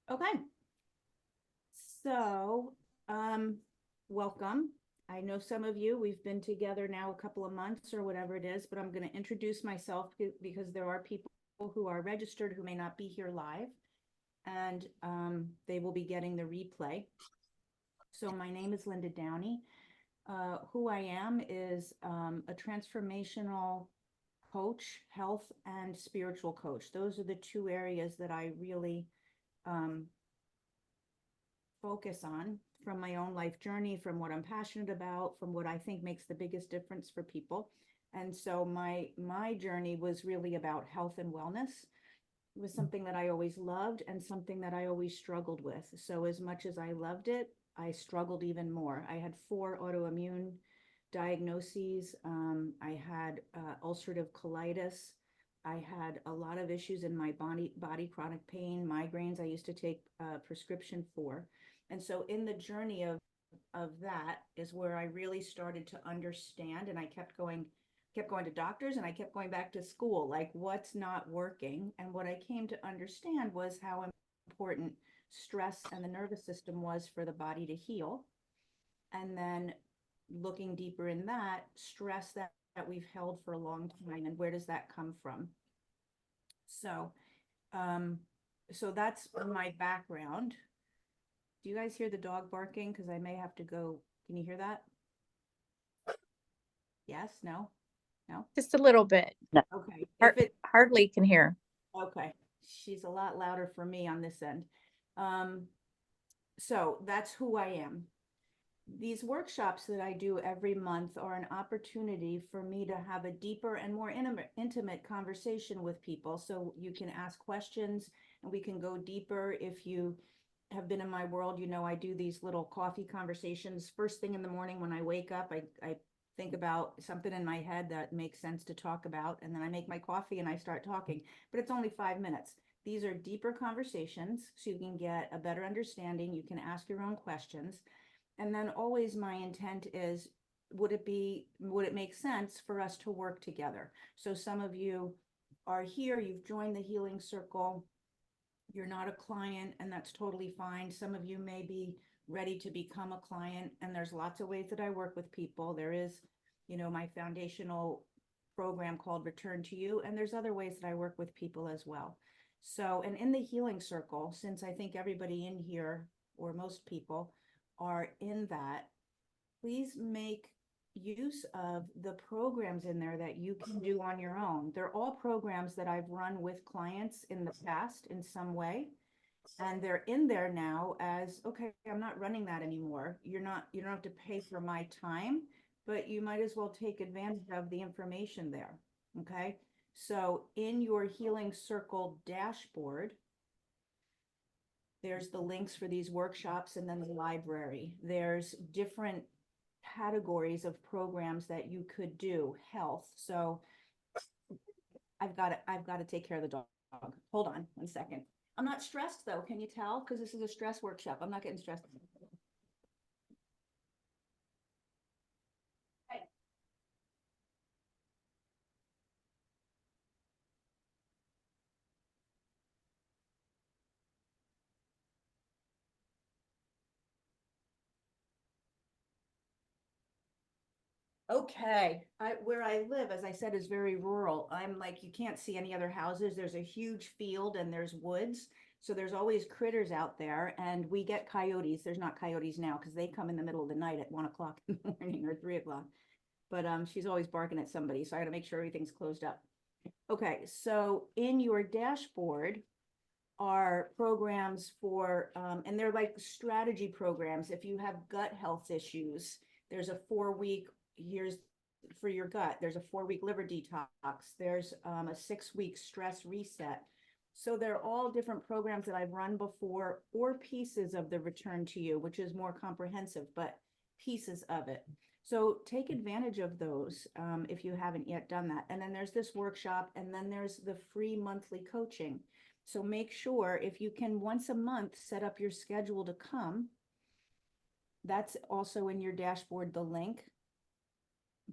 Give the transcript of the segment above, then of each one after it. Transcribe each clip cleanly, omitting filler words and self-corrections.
Okay, so, welcome. I know some of you, we've been together now a couple of months or whatever it is, but I'm going to introduce myself because there are people who are registered who may not be here live, and they will be getting the replay. So my name is Linda Downey. Who I am is a transformational coach, health and spiritual coach. Those are the two areas that I really um, focus on from my own life journey, from what I'm passionate about, from what I think makes the biggest difference for people. And so my journey was really about health and wellness. It was something that I always loved and something that I always struggled with. So as much as I loved it, I struggled even more. I had 4 autoimmune diagnoses. I had ulcerative colitis. I had a lot of issues in my body chronic pain, migraines I used to take a prescription for. And so in the journey of that is where I really started to understand, and I kept going to doctors and I kept going back to school, like what's not working. And what I came to understand was how important stress and the nervous system was for the body to heal. And then looking deeper in that, stress that we've held for a long time, and where does that come from? So, um, so that's my background. Do you guys hear the dog barking? Because I may have to go. Can you hear that? Yes? No? No? Just a little bit. No, Okay. If it, hardly can hear. okay. She's a lot louder for me on this end. Um, so that's who I am. These workshops that I do every month are an opportunity for me to have a deeper and more intimate conversation with people. So you can ask questions and we can go deeper. If you have been in my world, you know, I do these little coffee conversations first thing in the morning when I wake up. I think about something in my head that makes sense to talk about, and then I make my coffee and I start talking, but it's only 5 minutes. These are deeper conversations so you can get a better understanding. You can ask your own questions. And then always my intent is, would it make sense for us to work together? So some of you are here, you've joined the healing circle, you're not a client, and that's totally fine. Some of you may be ready to become a client, and there's lots of ways that I work with people. There is, you know, my foundational program called Return to You, and there's other ways that I work with people as well. So, and in the healing circle, since I think everybody in here, or most people, are in that, please make use of the programs in there that you can do on your own. They're all programs that I've run with clients in the past in some way. And they're in there now as, okay, I'm not running that anymore. You don't have to pay for my time, but you might as well take advantage of the information there. Okay. So in your Healing Circle dashboard, there's the links for these workshops and then the library. There's different categories of programs that you could do. Health. So I've got to take care of the dog. Hold on 1 second. I'm not stressed though. Can you tell? Because this is a stress workshop. I'm not getting stressed. Okay, where I live, as I said, is very rural. I'm like, you can't see any other houses. There's a huge field and there's woods. So there's always critters out there, and we get coyotes. There's not coyotes now because they come in the middle of the night at 1 o'clock in the morning or 3 o'clock. But she's always barking at somebody, so I got to make sure everything's closed up. Okay, so in your dashboard are programs for, and they're like strategy programs. If you have gut health issues, there's a 4 week, here's for your gut, there's a 4 week liver detox, there's a 6 week stress reset. So they're all different programs that I've run before, or pieces of the Return to You, which is more comprehensive, but pieces of it. So take advantage of those if you haven't yet done that. And then there's this workshop, and then there's the free monthly coaching. So make sure if you can once a month set up your schedule to come. That's also in your dashboard, the link.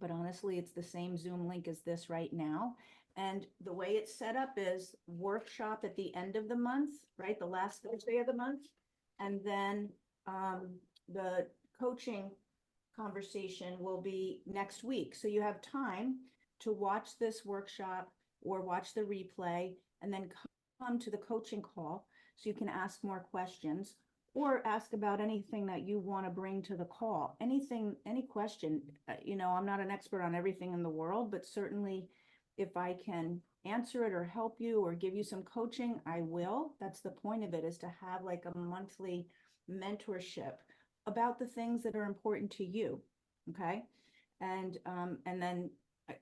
But honestly, it's the same Zoom link as this right now. And the way it's set up is workshop at the end of the month, right? The last Thursday of the month. And then the coaching conversation will be next week. So you have time to watch this workshop or watch the replay and then come to the coaching call so you can ask more questions or ask about anything that you want to bring to the call. Anything, any question. You know, I'm not an expert on everything in the world, but certainly if I can answer it or help you or give you some coaching, I will. That's the point of it, is to have like a monthly mentorship about the things that are important to you. Okay. And then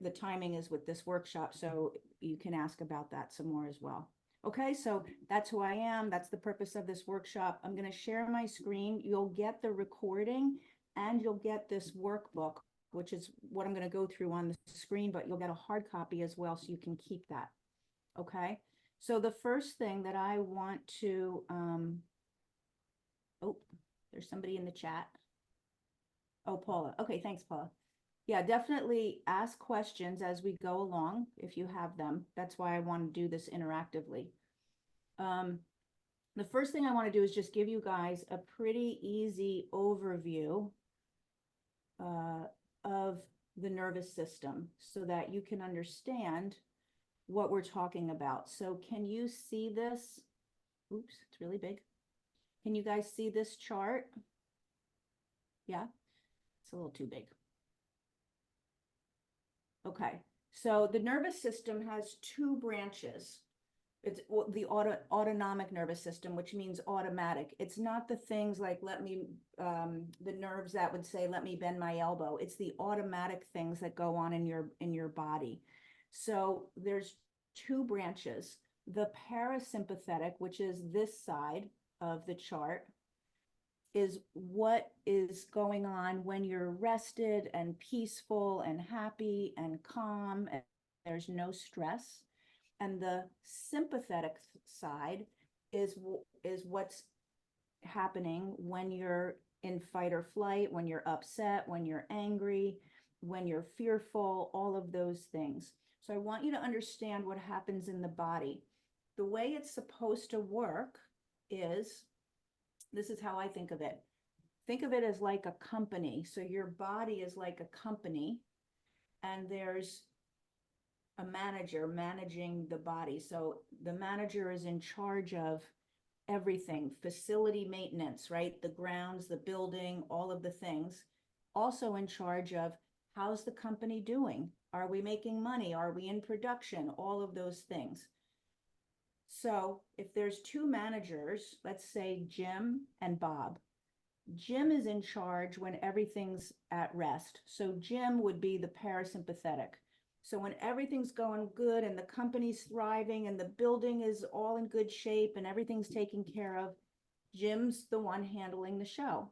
the timing is with this workshop, so you can ask about that some more as well. Okay, so that's who I am. That's the purpose of this workshop. I'm going to share my screen. You'll get the recording and you'll get this workbook, which is what I'm going to go through on the screen, but you'll get a hard copy as well, so you can keep that. Okay, so the first thing that I want to, oh, there's somebody in the chat. Oh, Paula. Okay, thanks, Paula. Yeah, definitely ask questions as we go along if you have them. That's why I want to do this interactively. The first thing I want to do is just give you guys a pretty easy overview of the nervous system so that you can understand what we're talking about. So can you see this? Oops, it's really big. Can you guys see this chart? Yeah, it's a little too big. Okay, so the nervous system has two branches. It's the autonomic nervous system, which means automatic. It's not the things like the nerves that would say, let me bend my elbow. It's the automatic things that go on in your body. So there's two branches. The parasympathetic, which is this side of the chart, is what is going on when you're rested and peaceful and happy and calm and there's no stress. And the sympathetic side is what's happening when you're in fight or flight, when you're upset, when you're angry, when you're fearful, all of those things. So I want you to understand what happens in the body. The way it's supposed to work is, this is how I think of it. Think of it as like a company. So your body is like a company, and there's a manager managing the body. So the manager is in charge of everything, facility maintenance, right? The grounds, the building, all of the things. Also in charge of, how's the company doing? Are we making money? Are we in production? All of those things. So if there's two managers, let's say Jim and Bob. Jim is in charge when everything's at rest. So Jim would be the parasympathetic. So when everything's going good and the company's thriving and the building is all in good shape and everything's taken care of, Jim's the one handling the show.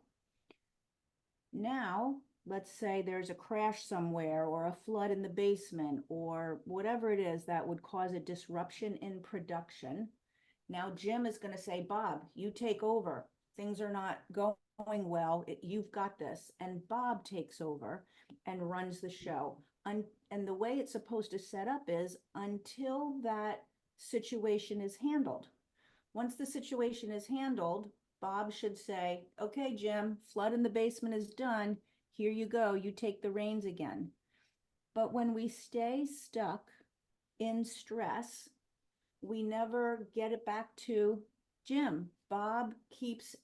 Now, let's say there's a crash somewhere or a flood in the basement or whatever it is that would cause a disruption in production. Now Jim is going to say, Bob, you take over. Things are not going well. You've got this. And Bob takes over and runs the show. And the way it's supposed to set up is until that situation is handled. Once the situation is handled, Bob should say, okay, Jim, flood in the basement is done. Here you go. You take the reins again. But when we stay stuck in stress, we never get it back to Jim. Bob keeps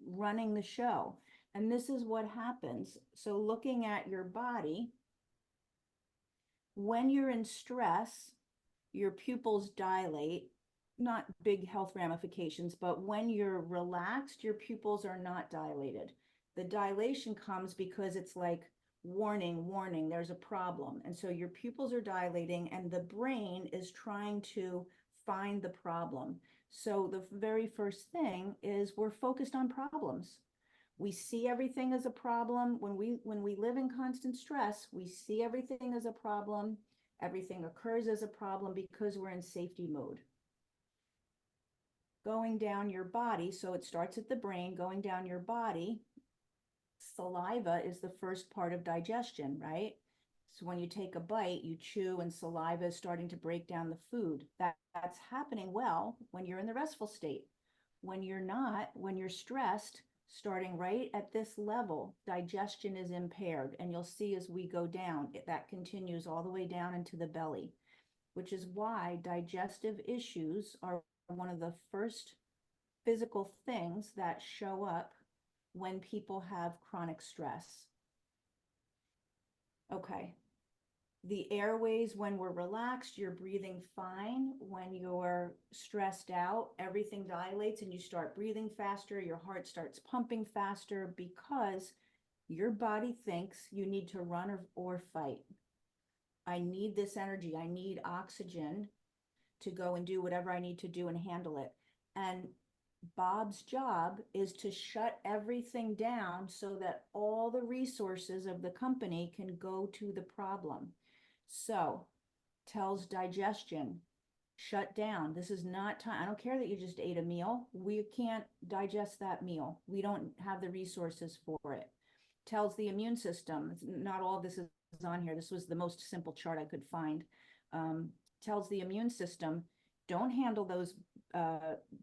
running the show. And this is what happens. So looking at your body, when you're in stress, your pupils dilate, not big health ramifications, but when you're relaxed, your pupils are not dilated. The dilation comes because it's like, warning, warning, there's a problem. And so your pupils are dilating and the brain is trying to find the problem. So the very first thing is we're focused on problems. We see everything as a problem. When we live in constant stress, we see everything as a problem. Everything occurs as a problem because we're in safety mode. Going down your body, so it starts at the brain, going down your body, saliva is the first part of digestion, right? So when you take a bite, you chew and saliva is starting to break down the food. That's happening well when you're in the restful state. When you're not, when you're stressed, starting right at this level, digestion is impaired. And you'll see as we go down, that continues all the way down into the belly, which is why digestive issues are one of the first physical things that show up when people have chronic stress. Okay. The airways, when we're relaxed, you're breathing fine. When you're stressed out, everything dilates and you start breathing faster. Your heart starts pumping faster because your body thinks you need to run or fight. I need this energy. I need oxygen to go and do whatever I need to do and handle it. And Bob's job is to shut everything down so that all the resources of the company can go to the problem. So tells digestion, shut down. This is not time. I don't care that you just ate a meal. We can't digest that meal. We don't have the resources for it. Tells the immune system, not all of this is on here. This was the most simple chart I could find. Tells the immune system, don't handle those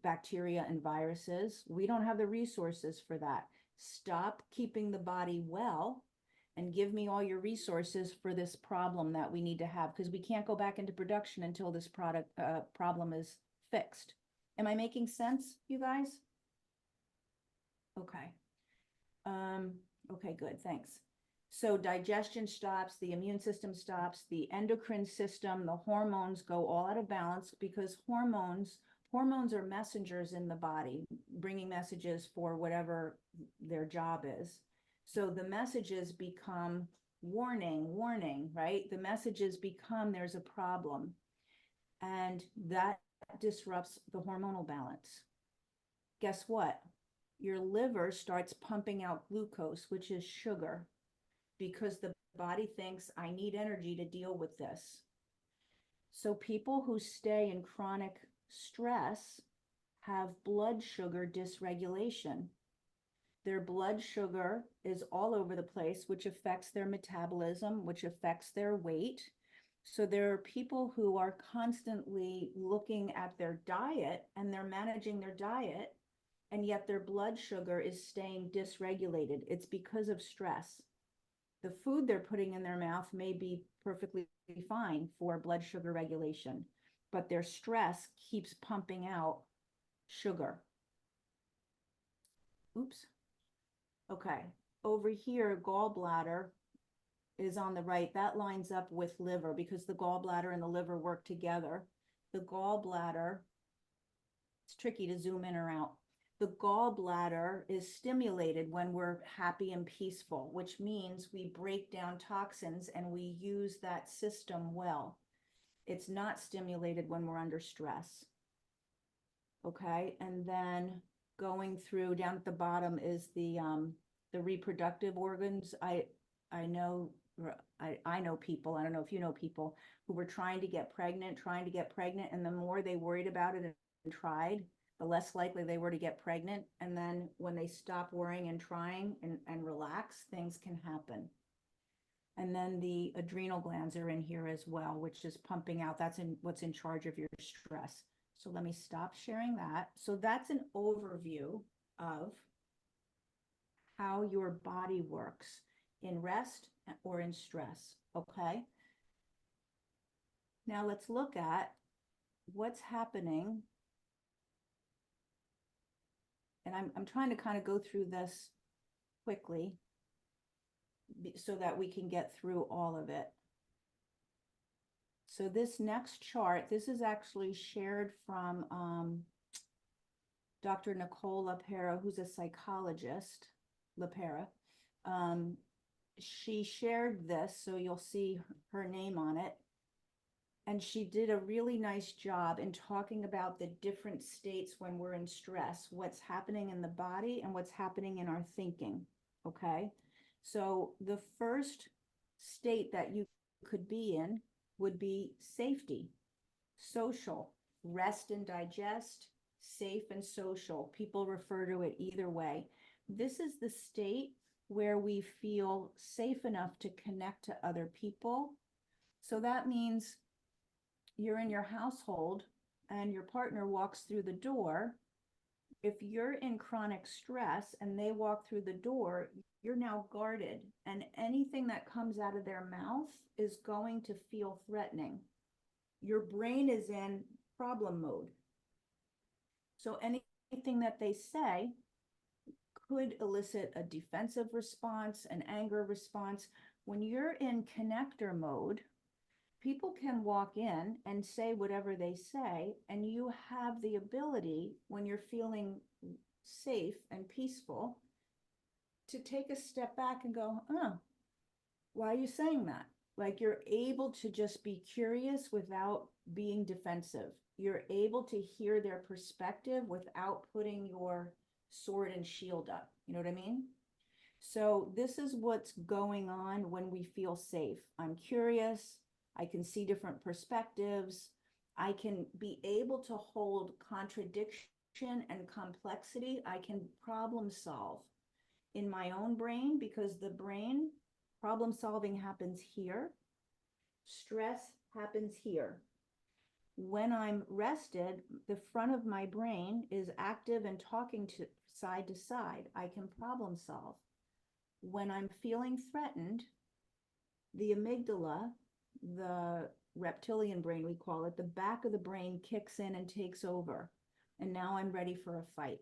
bacteria and viruses. We don't have the resources for that. Stop keeping the body well and give me all your resources for this problem that we need to have, because we can't go back into production until this problem is fixed. Am I making sense, you guys? Okay. Okay, good, thanks. So digestion stops, the immune system stops, the endocrine system, the hormones go all out of balance because hormones are messengers in the body, bringing messages for whatever their job is. So the messages become warning, warning, right? The messages become there's a problem, and that disrupts the hormonal balance. Guess what? Your liver starts pumping out glucose, which is sugar, because the body thinks I need energy to deal with this. So people who stay in chronic stress have blood sugar dysregulation. Their blood sugar is all over the place, which affects their metabolism, which affects their weight. So there are people who are constantly looking at their diet and they're managing their diet, and yet their blood sugar is staying dysregulated. It's because of stress. The food they're putting in their mouth may be perfectly fine for blood sugar regulation, but their stress keeps pumping out sugar. Oops. Okay. Over here, gallbladder is on the right. That lines up with liver because the gallbladder and the liver work together. The gallbladder, it's tricky to zoom in or out. The gallbladder is stimulated when we're happy and peaceful, which means we break down toxins and we use that system well. It's not stimulated when we're under stress. Okay, and then going through down at the bottom is the reproductive organs. I know people, I don't know if you know people who were trying to get pregnant, and the more they worried about it and tried, the less likely they were to get pregnant. And then when they stop worrying and trying and relax, things can happen. And then the adrenal glands are in here as well, which is pumping out. That's what's in charge of your stress. So let me stop sharing that. So that's an overview of how your body works in rest or in stress, okay? Now let's look at what's happening. And I'm trying to kind of go through this quickly so that we can get through all of it. So this next chart, this is actually shared from Dr. Nicole LaPera, who's a psychologist, LaPera. She shared this, so you'll see her name on it. And she did a really nice job in talking about the different states when we're in stress, what's happening in the body and what's happening in our thinking, okay? So the first state that you could be in would be safety, social, rest and digest, safe and social. People refer to it either way. This is the state where we feel safe enough to connect to other people. So that means you're in your household and your partner walks through the door. If you're in chronic stress and they walk through the door, you're now guarded, and anything that comes out of their mouth is going to feel threatening. Your brain is in problem mode. So anything that they say could elicit a defensive response, an anger response. When you're in connector mode, people can walk in and say whatever they say, and you have the ability, when you're feeling safe and peaceful, to take a step back and go, oh, why are you saying that? Like, you're able to just be curious without being defensive. You're able to hear their perspective without putting your sword and shield up. You know what I mean? So this is what's going on when we feel safe. I'm curious. I can see different perspectives. I can be able to hold contradiction and complexity. I can problem solve in my own brain, because the brain problem solving happens here. Stress happens here. When I'm rested, the front of my brain is active and talking to side. I can problem solve. When I'm feeling threatened, the amygdala, the reptilian brain, we call it, the back of the brain kicks in and takes over. And now I'm ready for a fight.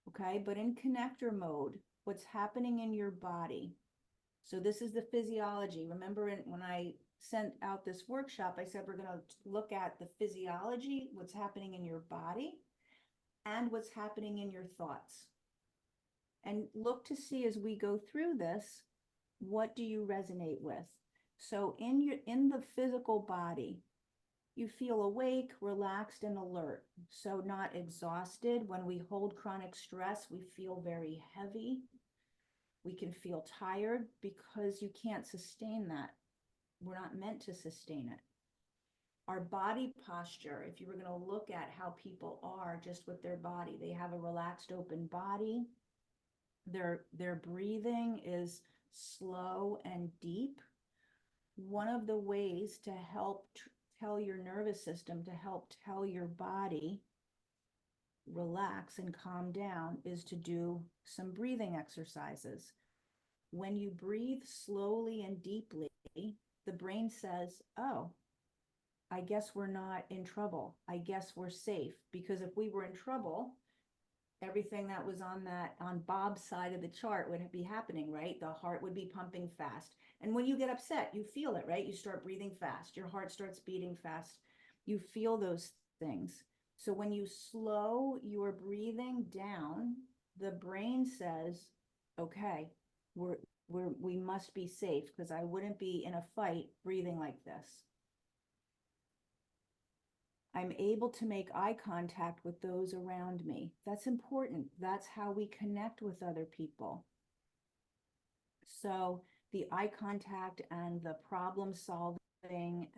Okay, but in connector mode, what's happening in your body? So this is the physiology. Remember, when I sent out this workshop, I said we're going to look at the physiology, what's happening in your body, and what's happening in your thoughts. And look to see, as we go through this, what do you resonate with? So in the physical body, you feel awake, relaxed, and alert. So not exhausted. When we hold chronic stress, we feel very heavy. We can feel tired because you can't sustain that. We're not meant to sustain it. Our body posture, if you were going to look at how people are just with their body, they have a relaxed, open body. Their breathing is slow and deep. One of the ways to help tell your nervous system, to help tell your body relax and calm down, is to do some breathing exercises. When you breathe slowly and deeply, the brain says, oh, I guess we're not in trouble. I guess we're safe. Because if we were in trouble, everything that was on Bob's side of the chart would be happening, right? The heart would be pumping fast. And when you get upset, you feel it, right? You start breathing fast. Your heart starts beating fast. You feel those things. So when you slow your breathing down, the brain says, okay, we must be safe, because I wouldn't be in a fight breathing like this. I'm able to make eye contact with those around me. That's important. That's how we connect with other people. So the eye contact and the problem solving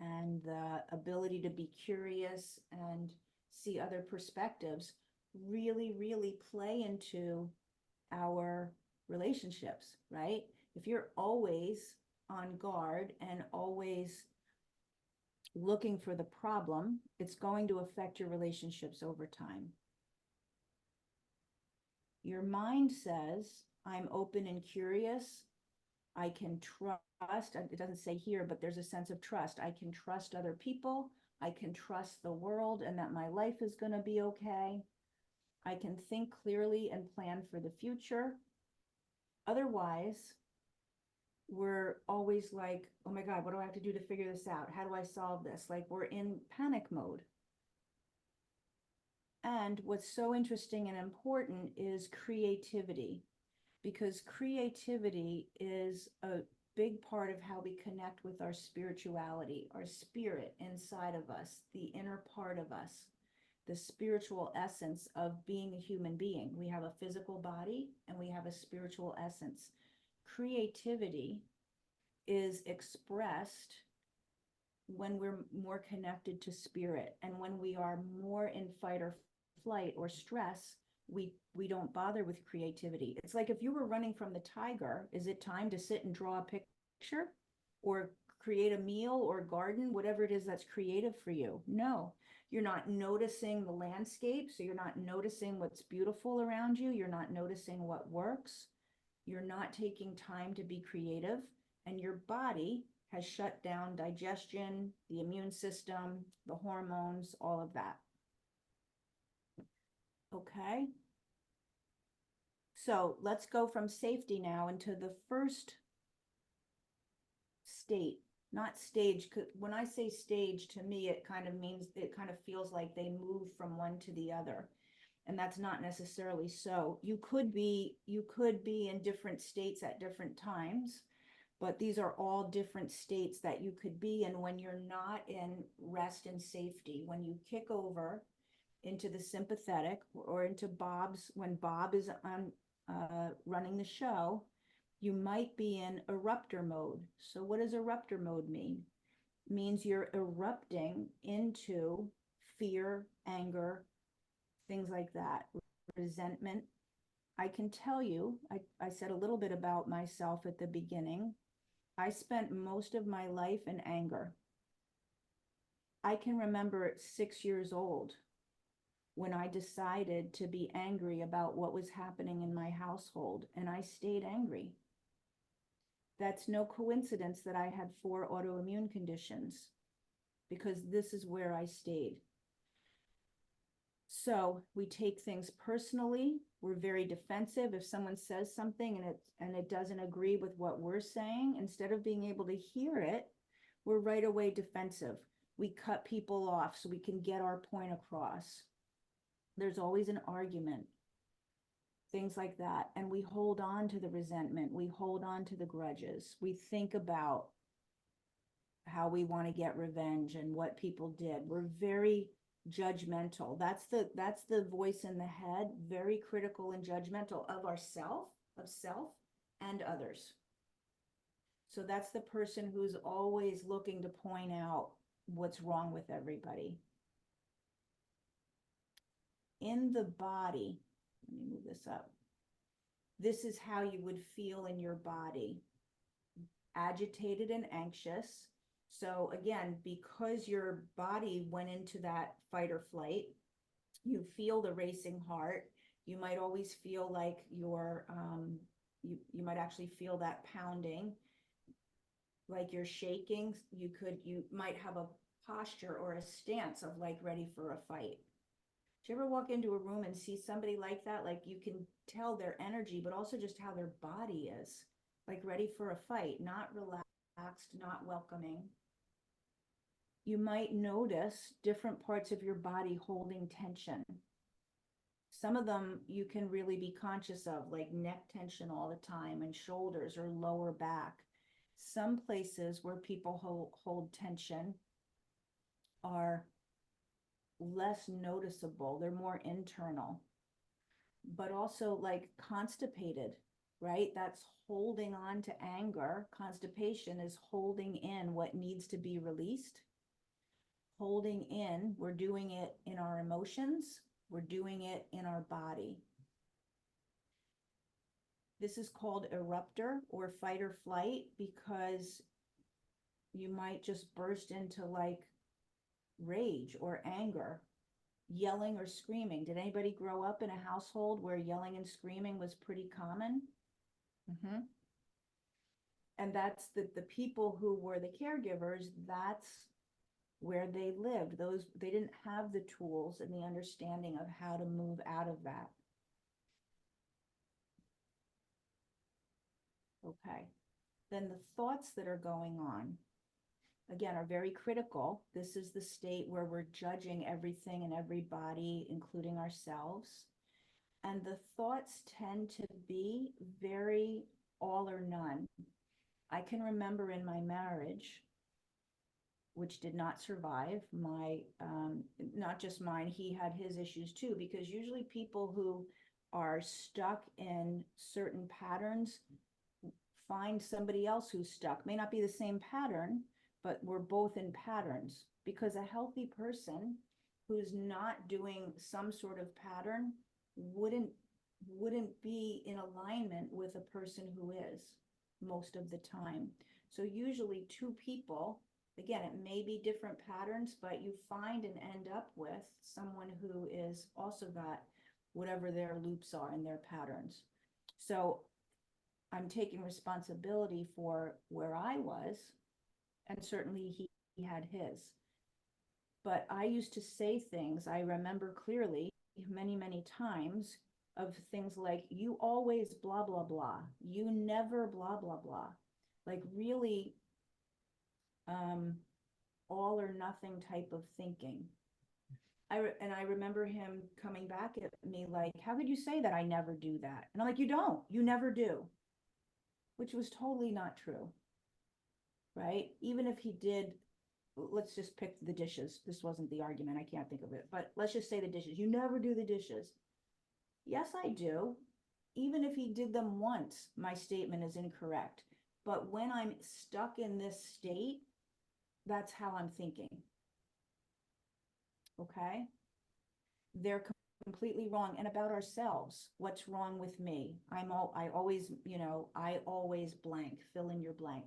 and the ability to be curious and see other perspectives really, really play into our relationships, right? If you're always on guard and always looking for the problem, it's going to affect your relationships over time. Your mind says, I'm open and curious. I can trust. It doesn't say here, but there's a sense of trust. I can trust other people. I can trust the world, and that my life is going to be okay. I can think clearly and plan for the future. Otherwise, we're always like, oh my God, what do I have to do to figure this out? How do I solve this? Like, we're in panic mode. And what's so interesting and important is creativity, because creativity is a big part of how we connect with our spirituality, our spirit inside of us, the inner part of us, the spiritual essence of being a human being. We have a physical body and we have a spiritual essence. Creativity is expressed when we're more connected to spirit, and when we are more in fight or flight or stress, we don't bother with creativity. It's like if you were running from the tiger, is it time to sit and draw a picture or create a meal or garden, whatever it is that's creative for you? No, you're not noticing the landscape, so you're not noticing what's beautiful around you, you're not noticing what works, you're not taking time to be creative, and your body has shut down digestion, the immune system, the hormones, all of that. Okay. So let's go from safety now into the first state, not stage. When I say stage, to me, it kind of means, it kind of feels like they move from one to the other. And that's not necessarily so. You could be in different states at different times, but these are all different states that you could be in when you're not in rest and safety. When you kick over into the sympathetic or into Bob's, when Bob is on running the show, you might be in eruptor mode. So what does eruptor mode mean? It means you're erupting into fear, anger, things like that, resentment. I can tell you, I said a little bit about myself at the beginning. I spent most of my life in anger. I can remember at 6 years old when I decided to be angry about what was happening in my household, and I stayed angry. That's no coincidence that I had 4 autoimmune conditions, because this is where I stayed. So we take things personally. We're very defensive. If someone says something and it doesn't agree with what we're saying, instead of being able to hear it, we're right away defensive. We cut people off so we can get our point across. There's always an argument, things like that. And we hold on to the resentment. We hold on to the grudges. We think about how we want to get revenge and what people did. We're very judgmental. That's the voice in the head, very critical and judgmental of self and others. So that's the person who's always looking to point out what's wrong with everybody. In the body, let me move this up. This is how you would feel in your body. Agitated and anxious. So again, because your body went into that fight or flight, you feel the racing heart. You might always feel like you're, you might actually feel that pounding, like you're shaking. You might have a posture or a stance of like ready for a fight. Do you ever walk into a room and see somebody like that? Like you can tell their energy, but also just how their body is, like ready for a fight, not relaxed, not welcoming. You might notice different parts of your body holding tension. Some of them you can really be conscious of, like neck tension all the time and shoulders or lower back. Some places where people hold tension are less noticeable. They're more internal, but also like constipated, right? That's holding on to anger. Constipation is holding in what needs to be released. Holding in, we're doing it in our emotions, we're doing it in our body. This is called eruptor or fight or flight, because you might just burst into like rage or anger, yelling or screaming. Did anybody grow up in a household where yelling and screaming was pretty common? Mm-hmm. And that's the people who were the caregivers, that's where they lived. They didn't have the tools and the understanding of how to move out of that. Okay. Then the thoughts that are going on, again, are very critical. This is the state where we're judging everything and everybody, including ourselves. And the thoughts tend to be very all or none. I can remember in my marriage, which did not survive, not just mine, he had his issues too, because usually people who are stuck in certain patterns find somebody else who's stuck. May not be the same pattern, but we're both in patterns, because a healthy person who's not doing some sort of pattern wouldn't be in alignment with a person who is most of the time. So usually two people, again, it may be different patterns, but you find and end up with someone who is also got whatever their loops are and their patterns. So I'm taking responsibility for where I was, and certainly he had his. But I used to say things, I remember clearly many, many times, of things like, you always blah, blah, blah. You never blah, blah, blah. Like really all or nothing type of thinking. And I remember him coming back at me like, how could you say that? I never do that. And I'm like, you never do, which was totally not true. Right? Even if he did, let's just pick the dishes. This wasn't the argument. I can't think of it, but let's just say the dishes. You never do the dishes. Yes, I do. Even if he did them once, my statement is incorrect. But when I'm stuck in this state, that's how I'm thinking. Okay? They're completely wrong. And about ourselves, what's wrong with me? I always, I always blank, fill in your blank.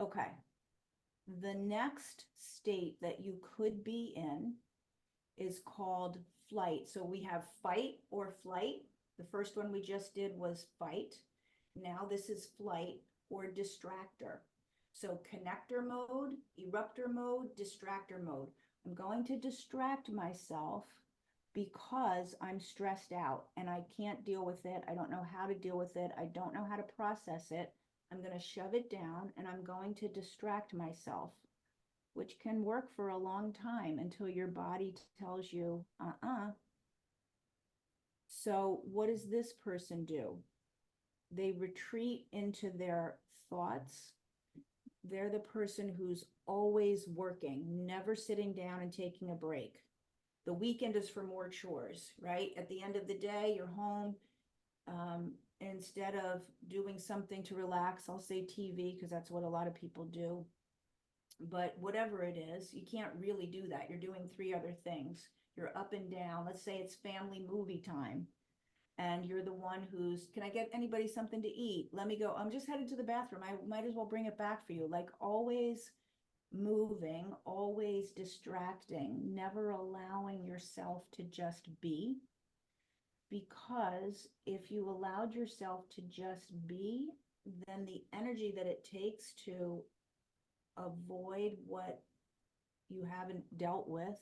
Okay. The next state that you could be in is called flight. So we have fight or flight. The first one we just did was fight. Now this is flight or distractor. So connector mode, eruptor mode, distractor mode. I'm going to distract myself because I'm stressed out and I can't deal with it. I don't know how to deal with it. I don't know how to process it. I'm going to shove it down and I'm going to distract myself, which can work for a long time until your body tells you, So what does this person do? They retreat into their thoughts. They're the person who's always working, never sitting down and taking a break. The weekend is for more chores, right? At the end of the day, you're home. Instead of doing something to relax, I'll say TV, because that's what a lot of people do. But whatever it is, you can't really do that. You're doing three other things. You're up and down. Let's say it's family movie time. And you're the one who's, can I get anybody something to eat? Let me go. I'm just headed to the bathroom. I might as well bring it back for you. Like always moving, always distracting, never allowing yourself to just be. Because if you allowed yourself to just be, then the energy that it takes to avoid what you haven't dealt with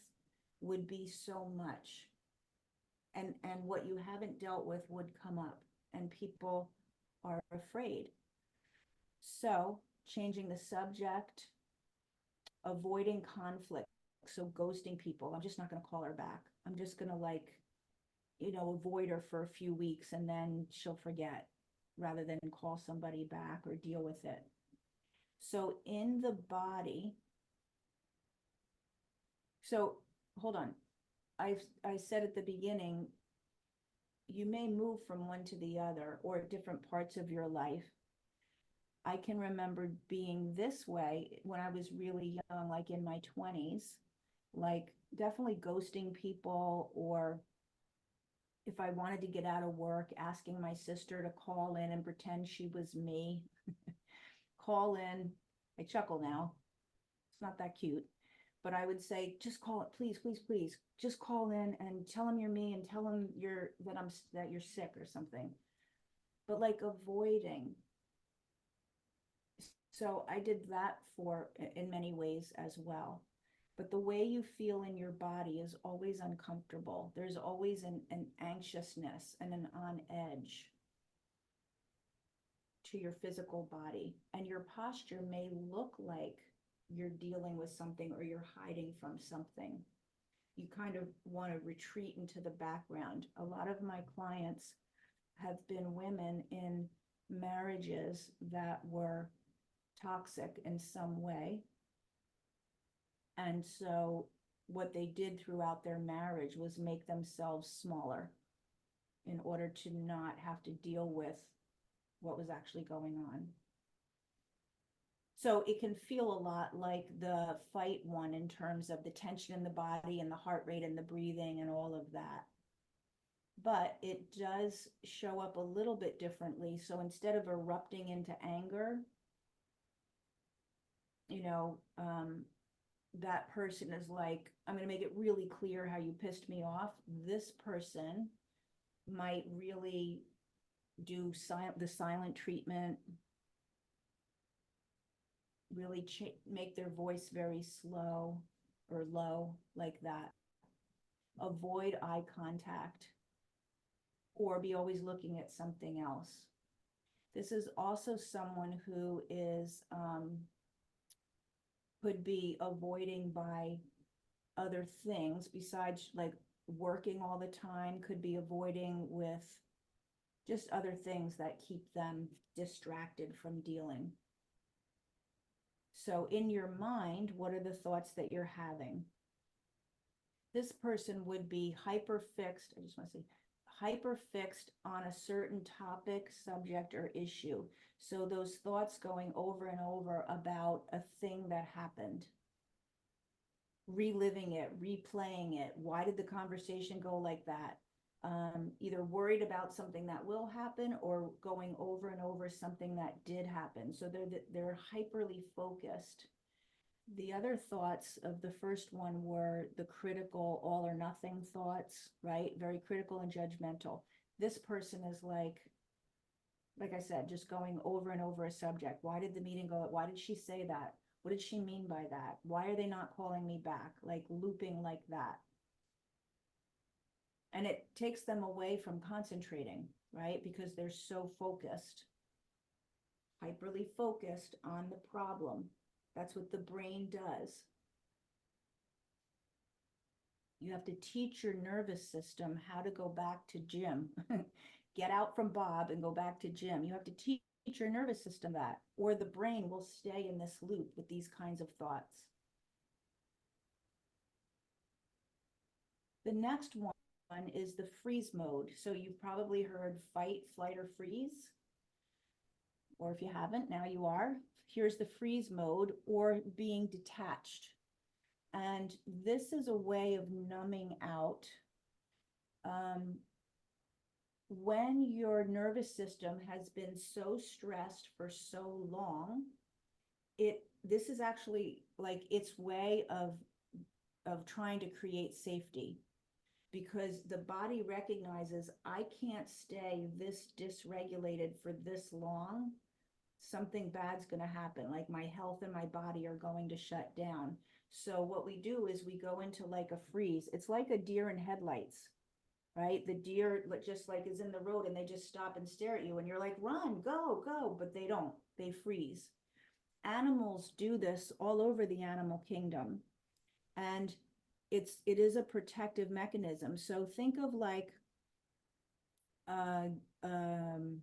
would be so much. And what you haven't dealt with would come up and people are afraid. So changing the subject, avoiding conflict. So ghosting people. I'm just not going to call her back. I'm just going to avoid her for a few weeks and then she'll forget rather than call somebody back or deal with it. So in the body, so hold on. I said at the beginning, you may move from one to the other or different parts of your life. I can remember being this way when I was really young, like in my 20s, like definitely ghosting people, or if I wanted to get out of work, asking my sister to call in and pretend she was me. Call in. I chuckle now. It's not that cute. But I would say, just call it, please, please, please. Just call in and tell them you're me and tell them that you're sick or something. But like avoiding. So I did that in many ways as well. But the way you feel in your body is always uncomfortable. There's always an anxiousness and an on edge to your physical body. And your posture may look like you're dealing with something or you're hiding from something. You kind of want to retreat into the background. A lot of my clients have been women in marriages that were toxic in some way. And so what they did throughout their marriage was make themselves smaller in order to not have to deal with what was actually going on. So it can feel a lot like the fight one in terms of the tension in the body and the heart rate and the breathing and all of that. but it does show up a little bit differently. So instead of erupting into anger, you know, that person is like, I'm going to make it really clear how you pissed me off. This person might really do the silent treatment, really make their voice very slow or low, like that. Avoid eye contact or be always looking at something else. This is also someone who is could be avoiding by other things besides like working all the time, could be avoiding with just other things that keep them distracted from dealing. So in your mind, what are the thoughts that you're having? This person would be hyper fixed, I just want to say, hyper fixed on a certain topic, subject, or issue. So those thoughts going over and over about a thing that happened, reliving it, replaying it. Why did the conversation go like that? Either worried about something that will happen or going over and over something that did happen. So they're hyperly focused. The other thoughts of the first one were the critical all or nothing thoughts, right? Very critical and judgmental. This person is like I said, just going over and over a subject. Why did the meeting go? Why did she say that? What did she mean by that? Why are they not calling me back? Like looping like that. And it takes them away from concentrating, right? Because they're so focused, hyperly focused on the problem. That's what the brain does. You have to teach your nervous system how to go back to Jim. Get out from Bob and go back to Jim. You have to teach your nervous system that, or the brain will stay in this loop with these kinds of thoughts. The next one is the freeze mode. So you've probably heard fight, flight, or freeze. Or if you haven't, now you are. Here's the freeze mode or being detached. And this is a way of numbing out. When your nervous system has been so stressed for so long, this is actually like its way of trying to create safety, because the body recognizes I can't stay this dysregulated for this long. Something bad's going to happen, like my health and my body are going to shut down. So what we do is we go into like a freeze. It's like a deer in headlights, right? The deer just like is in the road and they just stop and stare at you and you're like, run, go, go, but they don't. They freeze. Animals do this all over the animal kingdom, and it is a protective mechanism. So think of like uh, um,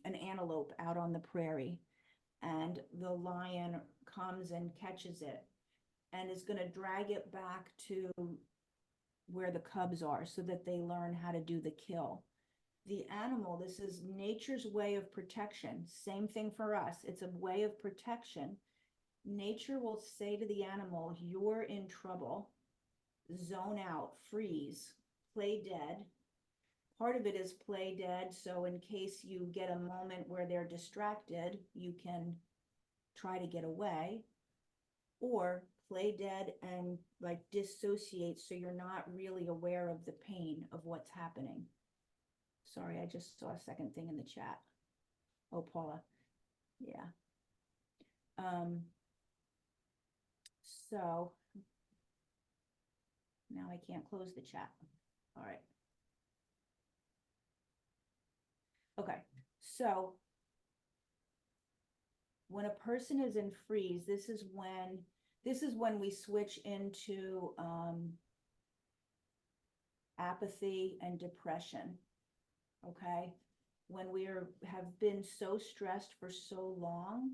an antelope out on the prairie, and the lion comes and catches it and is going to drag it back to where the cubs are so that they learn how to do the kill. The animal, this is nature's way of protection. Same thing for us. It's a way of protection. Nature will say to the animal, you're in trouble, zone out, freeze, play dead. Part of it is play dead. So in case you get a moment where they're distracted, you can try to get away, or play dead and like dissociate so you're not really aware of the pain of what's happening. Sorry, I just saw a second thing in the chat. Oh, Paula. Yeah. So now I can't close the chat. All right. Okay. So when a person is in freeze, this is when we switch into apathy and depression. Okay. When have been so stressed for so long,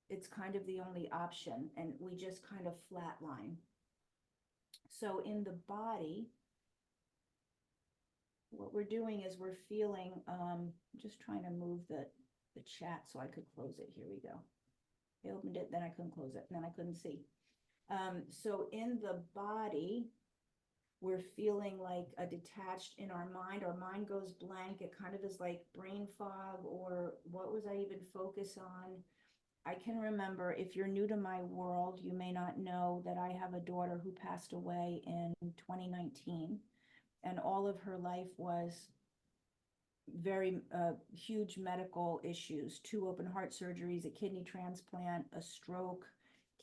it's kind of the only option, and we just kind of flatline. So in the body, what we're doing is we're feeling, just trying to move the chat so I could close it. Here we go. I opened it, then I couldn't close it, and then I couldn't see. So in the body, We're feeling like a detached in our mind. Our mind goes blank. It kind of is like brain fog, or what was I even focused on? I can remember, if you're new to my world, you may not know that I have a daughter who passed away in 2019, and all of her life was very huge medical issues, 2 open heart surgeries, a kidney transplant, a stroke,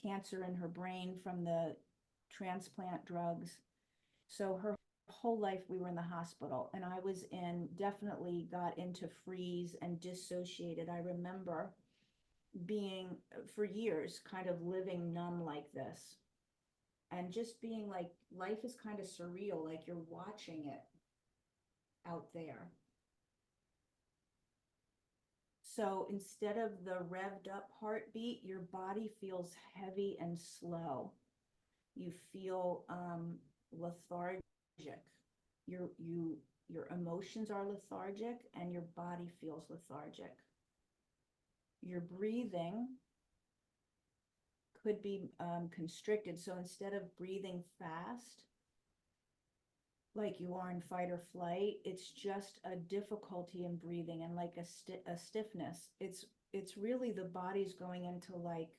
cancer in her brain from the transplant drugs. So her whole life we were in the hospital, and I was definitely got into freeze and dissociated. I remember being for years kind of living numb like this, and just being like life is kind of surreal, like you're watching it out there. So instead of the revved up heartbeat, your body feels heavy and slow. You feel lethargic. Your emotions are lethargic, and your body feels lethargic. Your breathing could be constricted. So instead of breathing fast, like you are in fight or flight, it's just a difficulty in breathing, and like a stiffness. It's really the body's going into like,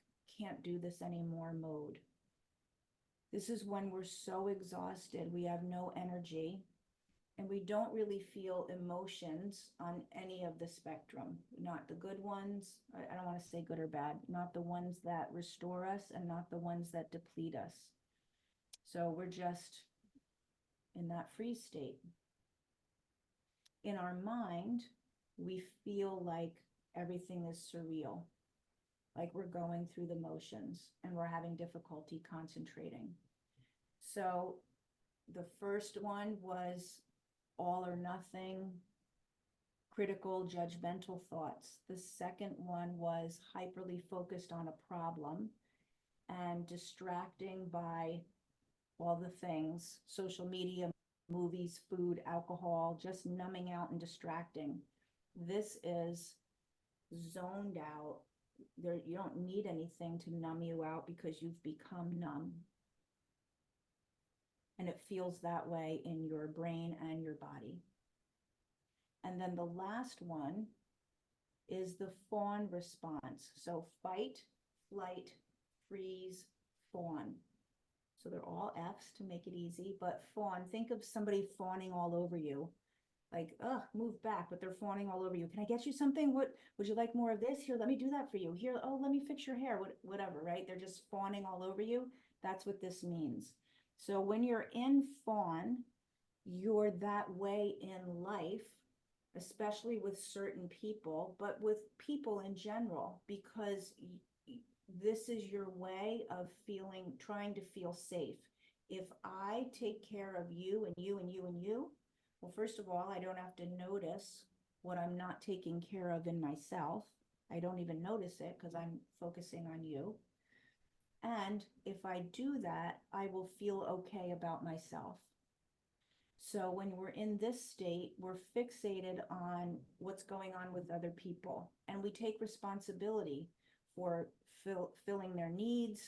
can't do this anymore mode. This is when we're so exhausted, we have no energy, and we don't really feel emotions on any of the spectrum, not the good ones. I don't want to say good or bad, not the ones that restore us and not the ones that deplete us. So we're just in that freeze state. In our mind, we feel like everything is surreal, like we're going through the motions and we're having difficulty concentrating. So the first one was all or nothing, critical, judgmental thoughts. The second one was hyperly focused on a problem and distracting by all the things, social media, movies, food, alcohol, just numbing out and distracting. This is zoned out. There, you don't need anything to numb you out because you've become numb. And it feels that way in your brain and your body. And then the last one is the fawn response. So fight, flight, freeze, fawn. So they're all F's to make it easy, but fawn, think of somebody fawning all over you. Like, move back, but they're fawning all over you. Can I get you something? What would you like more of this? Here, let me do that for you. Here, oh, let me fix your hair. Whatever, right? They're just fawning all over you. That's what this means. So when you're in fawn, you're that way in life, especially with certain people, but with people in general, because this is your way of feeling, trying to feel safe. If I take care of you and you and you and you, well, first of all, I don't have to notice what I'm not taking care of in myself. I don't even notice it because I'm focusing on you. And if I do that, I will feel okay about myself. So when we're in this state, we're fixated on what's going on with other people, and we take responsibility for filling their needs,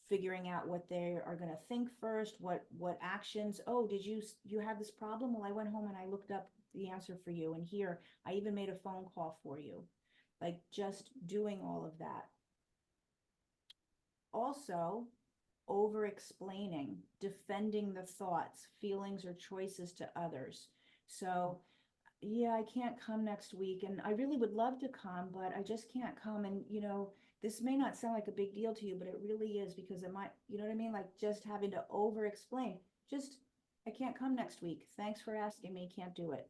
figuring out what they are going to think first, what actions. Oh, did you have this problem? Well, I went home and I looked up the answer for you, and here I even made a phone call for you. Like, just doing all of that. Also, over explaining, defending the thoughts, feelings, or choices to others. So, yeah, I can't come next week, and I really would love to come, but I just can't come. And, this may not sound like a big deal to you, but it really is, because it might, you know what I mean? Like, just having to over explain, I can't come next week. Thanks for asking me, can't do it.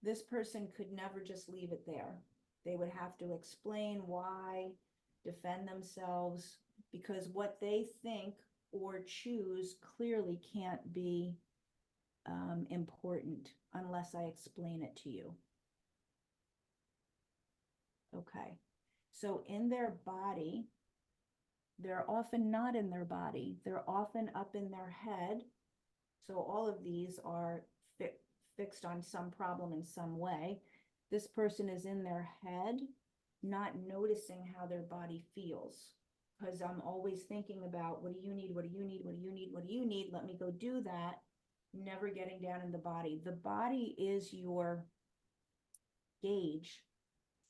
This person could never just leave it there. They would have to explain why, defend themselves, because what they think or choose clearly can't be important unless I explain it to you. Okay, so in their body, they're often not in their body. They're often up in their head. So all of these are fixed on some problem in some way. This person is in their head, not noticing how their body feels, because I'm always thinking about, what do you need? What do you need? What do you need? What do you need? Let me go do that. never getting down in the body. The body is your gauge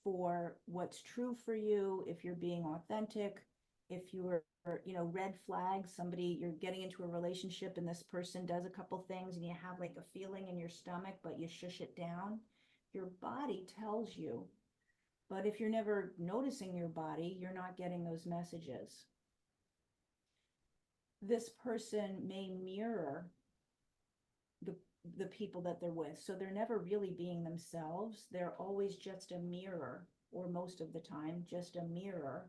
for what's true for you, if you're being authentic, if you're, red flags, somebody, you're getting into a relationship and this person does a couple things and you have like a feeling in your stomach, but you shush it down. Your body tells you. But if you're never noticing your body, you're not getting those messages. This person may mirror the people that they're with. So they're never really being themselves. They're always just a mirror, or most of the time, just a mirror.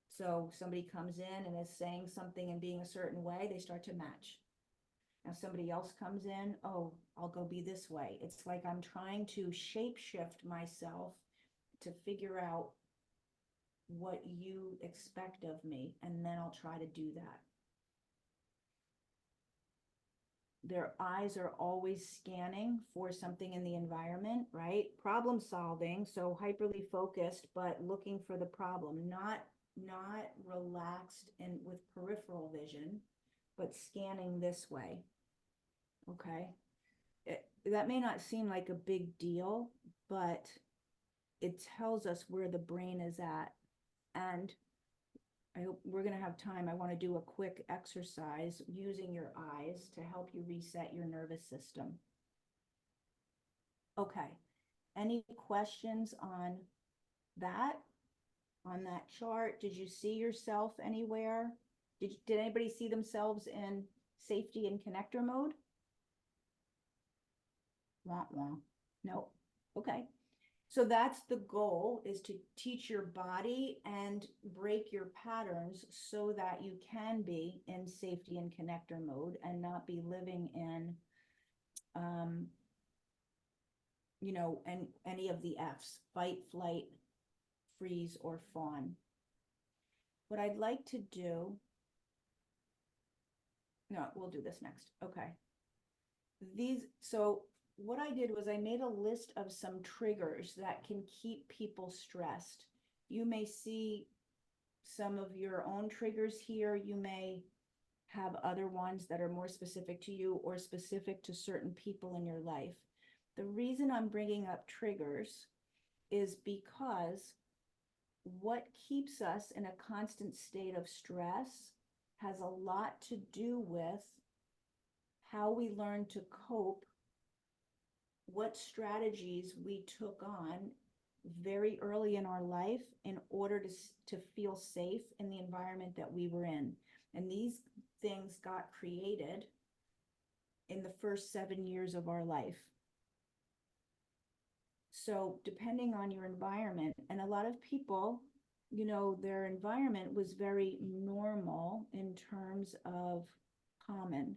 So somebody comes in and is saying something and being a certain way, they start to match. Now somebody else comes in, oh, I'll go be this way. It's like I'm trying to shape shift myself to figure out what you expect of me, and then I'll try to do that. Their eyes are always scanning for something in the environment, right? Problem solving, so hyperly focused, but looking for the problem, not relaxed and with peripheral vision, but scanning this way. Okay. That may not seem like a big deal, but it tells us where the brain is at. And I hope we're going to have time. I want to do a quick exercise using your eyes to help you reset your nervous system. Okay. Any questions on that chart? Did you see yourself anywhere? Did anybody see themselves in safety and connector mode? Wah, wah. No. Okay. So that's the goal, is to teach your body and break your patterns so that you can be in safety and connector mode and not be living in, and any of the F's, fight, flight, freeze, or fawn. What I'd like to do, no, we'll do this next. Okay. So what I did was I made a list of some triggers that can keep people stressed. You may see some of your own triggers here. You may have other ones that are more specific to you or specific to certain people in your life. The reason I'm bringing up triggers is because what keeps us in a constant state of stress has a lot to do with how we learn to cope, what strategies we took on very early in our life in order to feel safe in the environment that we were in. And these things got created in the first 7 years of our life. So depending on your environment, and a lot of people, their environment was very normal in terms of common.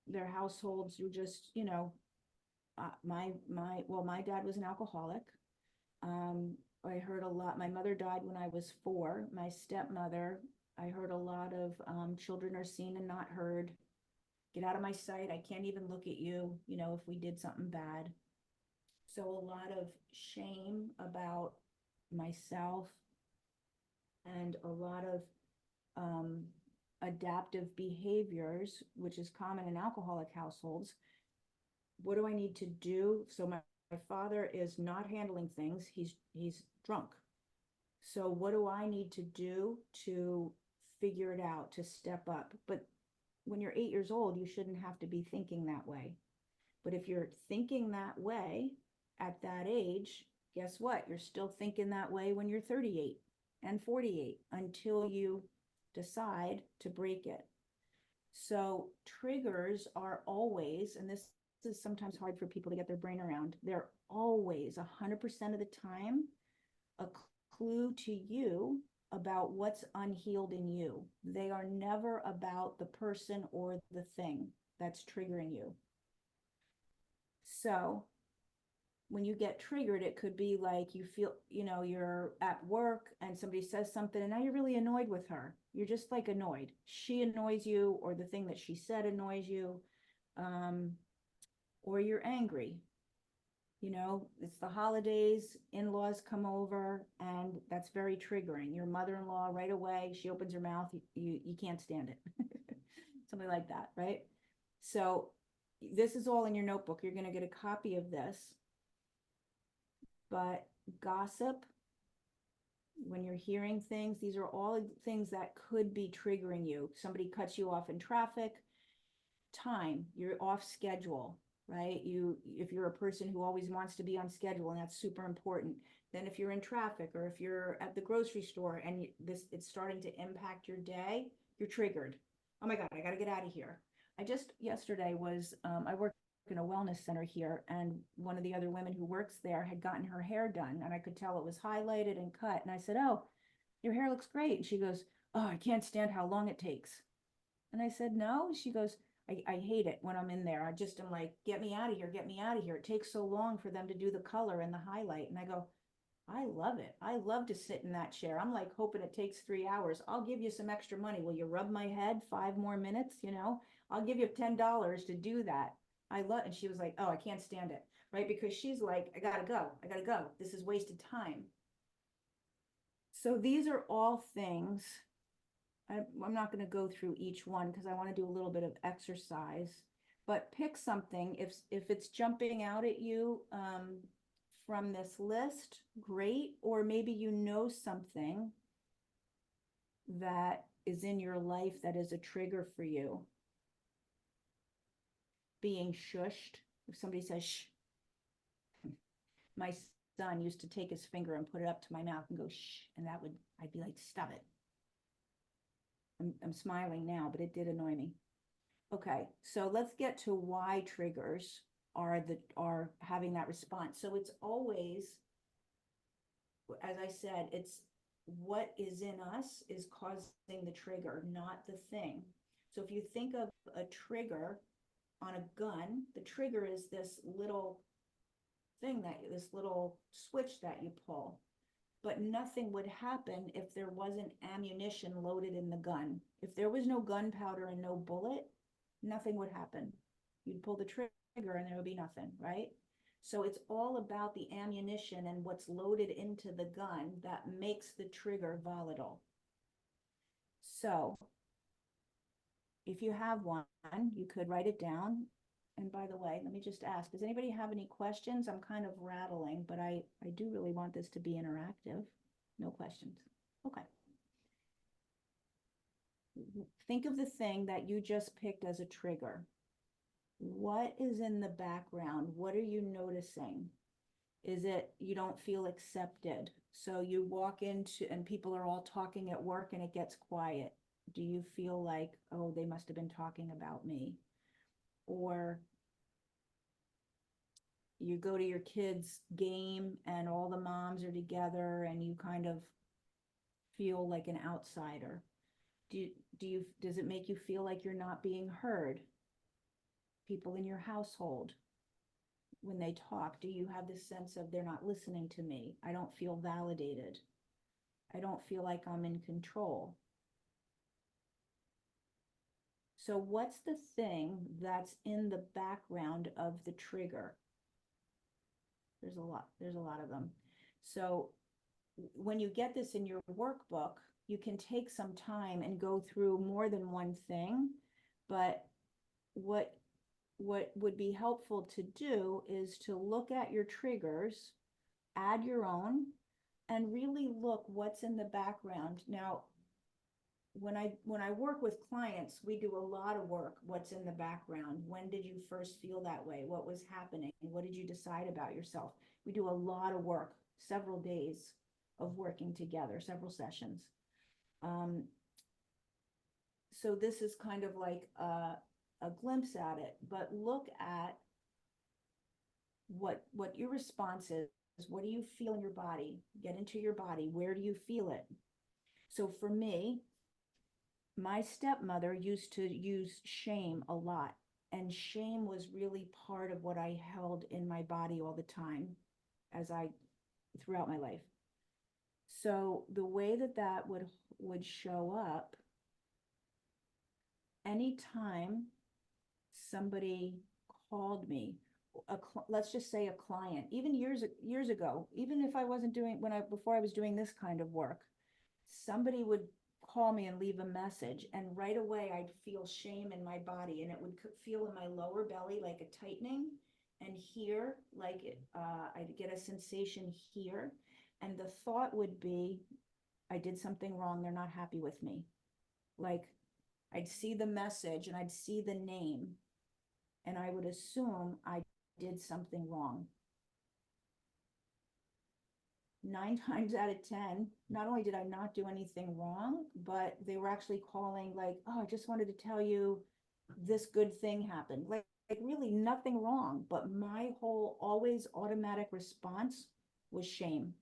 Their households were just, my dad was an alcoholic. I heard a lot. My mother died when I was 4. My stepmother, I heard a lot of children are seen and not heard. Get out of my sight. I can't even look at you, if we did something bad. So a lot of shame about myself and a lot of adaptive behaviors, which is common in alcoholic households. What do I need to do? So my father is not handling things. He's drunk. So what do I need to do to figure it out, to step up? But when you're 8 years old, you shouldn't have to be thinking that way. But if you're thinking that way at that age, guess what? You're still thinking that way when you're 38 and 48 until you decide to break it. So triggers are always, and this is sometimes hard for people to get their brain around, they're always 100% of the time a clue to you about what's unhealed in you. They are never about the person or the thing that's triggering you. So when you get triggered, it could be like you feel, you're at work and somebody says something and now you're really annoyed with her. You're just like annoyed. She annoys you, or the thing that she said annoys you, or you're angry. It's the holidays, in-laws come over, and that's very triggering. Your mother-in-law right away, she opens her mouth, you can't stand it. Something like that, right? So this is all in your notebook. You're going to get a copy of this. But gossip, when you're hearing things, these are all things that could be triggering you. Somebody cuts you off in traffic, time, you're off schedule, right? If you're a person who always wants to be on schedule, and that's super important, then if you're in traffic or if you're at the grocery store and it's starting to impact your day, you're triggered. Oh my God, I got to get out of here. I just yesterday was, I work in a wellness center here, and one of the other women who works there had gotten her hair done, and I could tell it was highlighted and cut. And I said, "Oh, your hair looks great." And she goes, "Oh, I can't stand how long it takes." And I said, "No." She goes, I hate it when I'm in there. I'm like, get me out of here, get me out of here. It takes so long for them to do the color and the highlight." And I go, I love it. I love to sit in that chair. I'm like hoping it takes 3 hours. I'll give you some extra money. Will you rub my head 5 more minutes? I'll give you $10 to do that. I love, and she was like, "Oh, I can't stand it." Right? Because she's like, I gotta go. I gotta go. This is wasted time. So these are all things. I'm not going to go through each one because I want to do a little bit of exercise, but pick something. If it's jumping out at you from this list, great. Or maybe something that is in your life that is a trigger for you. Being shushed. If somebody says shh, my son used to take his finger and put it up to my mouth and go shh, and I'd be like, "Stop it." I'm smiling now, but it did annoy me. Okay, so let's get to why triggers are having that response. So it's always, as I said, it's what is in us is causing the trigger, not the thing. So if you think of a trigger on a gun, the trigger is this little switch that you pull. But nothing would happen if there wasn't ammunition loaded in the gun. If there was no gunpowder and no bullet, nothing would happen. You'd pull the trigger and there would be nothing, right? So it's all about the ammunition and what's loaded into the gun that makes the trigger volatile. So if you have one, you could write it down. And by the way, let me just ask, does anybody have any questions? I'm kind of rattling, but I do really want this to be interactive. No questions. Okay. Think of the thing that you just picked as a trigger. What is in the background? What are you noticing? Is it you don't feel accepted? So you walk into and people are all talking at work and it gets quiet. Do you feel like, oh, they must have been talking about me? Or you go to your kids' game and all the moms are together and you kind of feel like an outsider. Does it make you feel like you're not being heard? People in your household, when they talk, do you have this sense of they're not listening to me? I don't feel validated. I don't feel like I'm in control. So what's the thing that's in the background of the trigger? There's a lot of them. So when you get this in your workbook, you can take some time and go through more than one thing. But what would be helpful to do is to look at your triggers, add your own, and really look what's in the background. Now, when I work with clients, we do a lot of work. What's in the background? When did you first feel that way? What was happening? What did you decide about yourself? We do a lot of work, several days of working together, several sessions. So this is kind of like a glimpse at it, but look at what your response is. What do you feel in your body? Get into your body. Where do you feel it? So for me, my stepmother used to use shame a lot, and shame was really part of what I held in my body all the time throughout my life. So the way that would show up anytime somebody called me, let's just say a client, even years ago, even if I wasn't doing before I was doing this kind of work, somebody would call me and leave a message, and right away I'd feel shame in my body, and it would feel in my lower belly like a tightening, and here, like I'd get a sensation here, and the thought would be, I did something wrong, they're not happy with me. Like I'd see the message and I'd see the name, and I would assume I did something wrong. 9 times out of 10, not only did I not do anything wrong, but they were actually calling like, oh, I just wanted to tell you this good thing happened. Like really nothing wrong, but my whole always automatic response was shame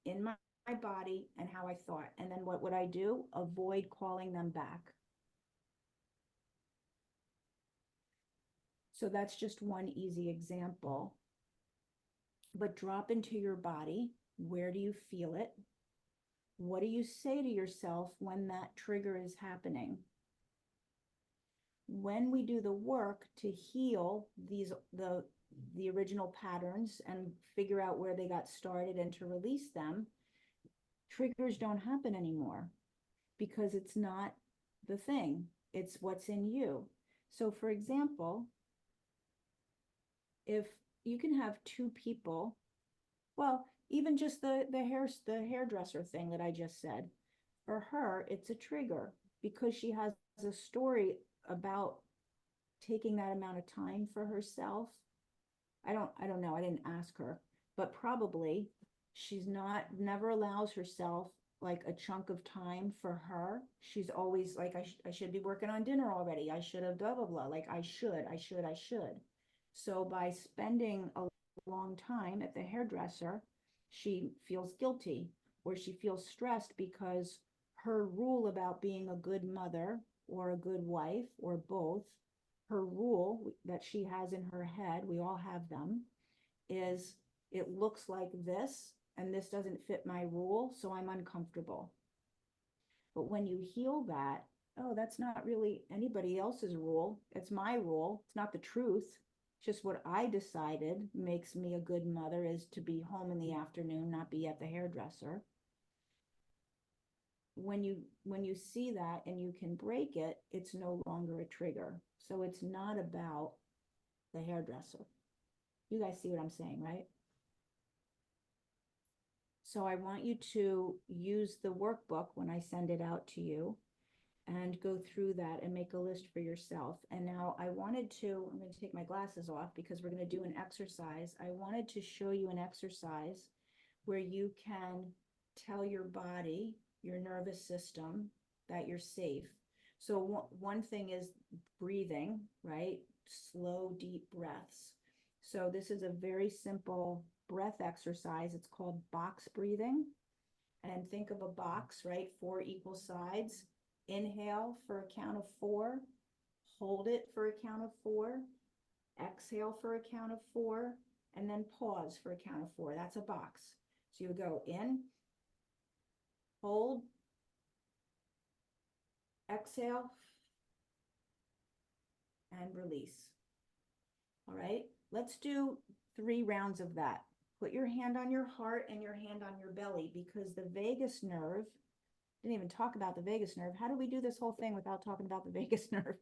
in my body and how I thought. And then what would I do? Avoid calling them back. So that's just one easy example. But drop into your body. Where do you feel it? What do you say to yourself when that trigger is happening? When we do the work to heal the original patterns and figure out where they got started and to release them, triggers don't happen anymore because it's not the thing, it's what's in you. So for example, if you can have two people, well, even just the hairdresser thing that I just said, for her, it's a trigger because she has a story about taking that amount of time for herself. I don't know. I didn't ask her, but probably she's never allows herself like a chunk of time for her. She's always like, I should be working on dinner already. I should have blah, blah, blah. Like I should. So by spending a long time at the hairdresser, she feels guilty or she feels stressed because her rule about being a good mother or a good wife or both, her rule that she has in her head, we all have them, is it looks like this and this doesn't fit my rule, so I'm uncomfortable. But when you heal that, oh, that's not really anybody else's rule. It's my rule. It's not the truth. It's just what I decided makes me a good mother is to be home in the afternoon, not be at the hairdresser. When you see that and you can break it, it's no longer a trigger. So it's not about the hairdresser. You guys see what I'm saying, right? So I want you to use the workbook when I send it out to you and go through that and make a list for yourself. And now I'm going to take my glasses off because we're going to do an exercise. I wanted to show you an exercise where you can tell your body, your nervous system, that you're safe. So one thing is breathing, right? Slow, deep breaths. So this is a very simple breath exercise. It's called box breathing. And think of a box, right? 4 equal sides. Inhale for a count of 4. Hold it for a count of 4. Exhale for a count of 4. And then pause for a count of 4. That's a box. So you would go in, hold, exhale, and release. All right, let's do 3 rounds of that. Put your hand on your heart and your hand on your belly because the vagus nerve, didn't even talk about the vagus nerve. How do we do this whole thing without talking about the vagus nerve?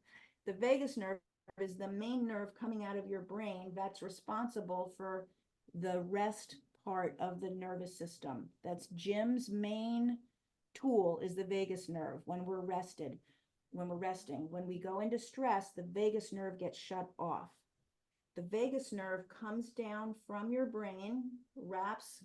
The vagus nerve is the main nerve coming out of your brain that's responsible for the rest part of the nervous system. That's Jim's main tool is the vagus nerve when we're rested, when we're resting. When we go into stress, the vagus nerve gets shut off. The vagus nerve comes down from your brain, wraps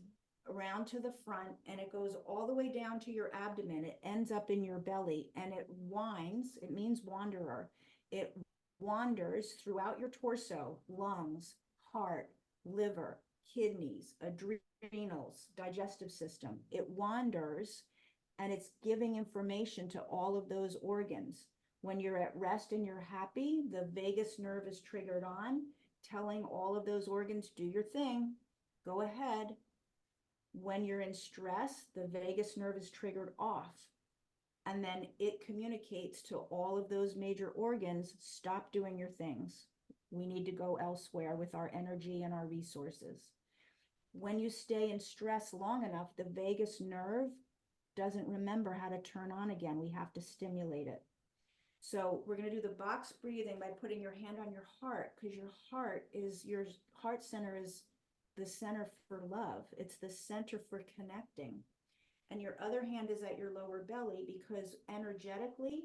around to the front, and it goes all the way down to your abdomen. It ends up in your belly and it winds, it means wanderer. It wanders throughout your torso, lungs, heart, liver, kidneys, adrenals, digestive system. It wanders and it's giving information to all of those organs. When you're at rest and you're happy, the vagus nerve is triggered on, telling all of those organs, do your thing, go ahead. When you're in stress, the vagus nerve is triggered off. And then it communicates to all of those major organs, stop doing your things. We need to go elsewhere with our energy and our resources. When you stay in stress long enough, the vagus nerve doesn't remember how to turn on again. We have to stimulate it. So we're going to do the box breathing by putting your hand on your heart, because your heart center is the center for love. It's the center for connecting. And your other hand is at your lower belly, because energetically,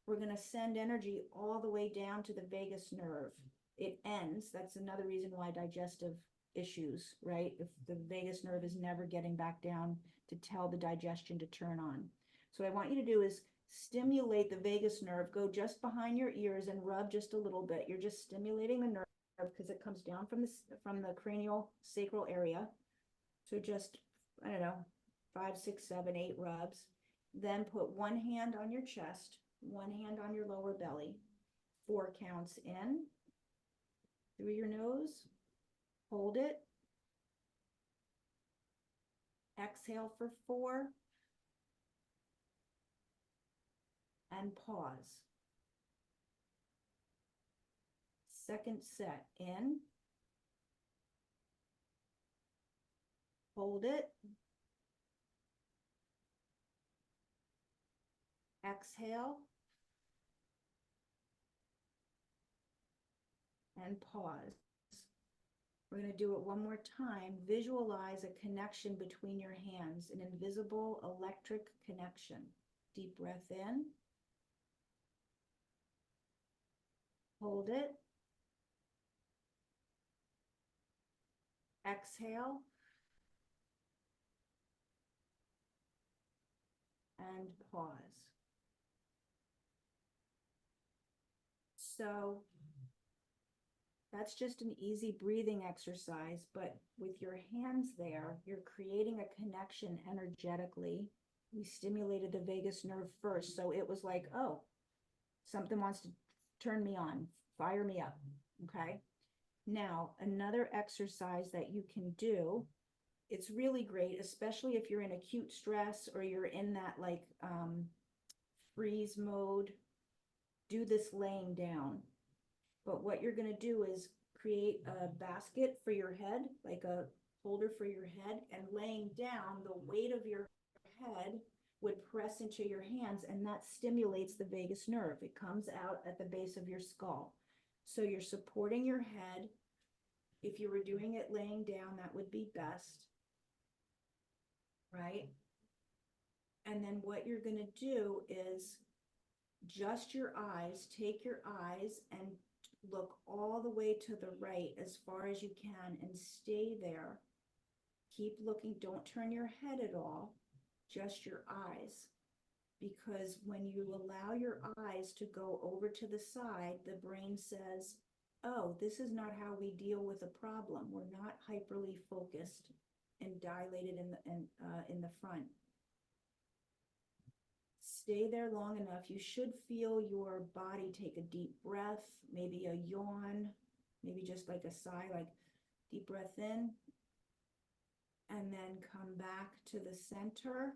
we're going to send energy all the way down to the vagus nerve. It ends. That's another reason why digestive issues, right? If the vagus nerve is never getting back down to tell the digestion to turn on. So what I want you to do is stimulate the vagus nerve, go just behind your ears and rub just a little bit. You're just stimulating the nerve because it comes down from the cranial sacral area. So just, I don't know, 5, 6, 7, 8 rubs. Then put one hand on your chest, one hand on your lower belly. 4 counts in through your nose. Hold it. Exhale for 4. And pause. Second set in. Hold it. Exhale. And pause. We're going to do it one more time. Visualize a connection between your hands, an invisible electric connection. Deep breath in. Hold it. Exhale. And pause. So that's just an easy breathing exercise, but with your hands there, you're creating a connection energetically. We stimulated the vagus nerve first, so it was like, oh, something wants to turn me on, fire me up, okay? Now, another exercise that you can do, it's really great, especially if you're in acute stress or you're in that like freeze mode. Do this laying down. But what you're going to do is create a basket for your head, like a holder for your head, and laying down, the weight of your head would press into your hands, and that stimulates the vagus nerve. It comes out at the base of your skull. So you're supporting your head. If you were doing it laying down, that would be best, right? And then what you're going to do is just your eyes, take your eyes and look all the way to the right as far as you can and stay there. Keep looking. Don't turn your head at all, just your eyes. Because when you allow your eyes to go over to the side, the brain says, oh, this is not how we deal with a problem. We're not hyperly focused and dilated in the front. Stay there long enough. You should feel your body take a deep breath, maybe a yawn, maybe just like a sigh, like deep breath in, and then come back to the center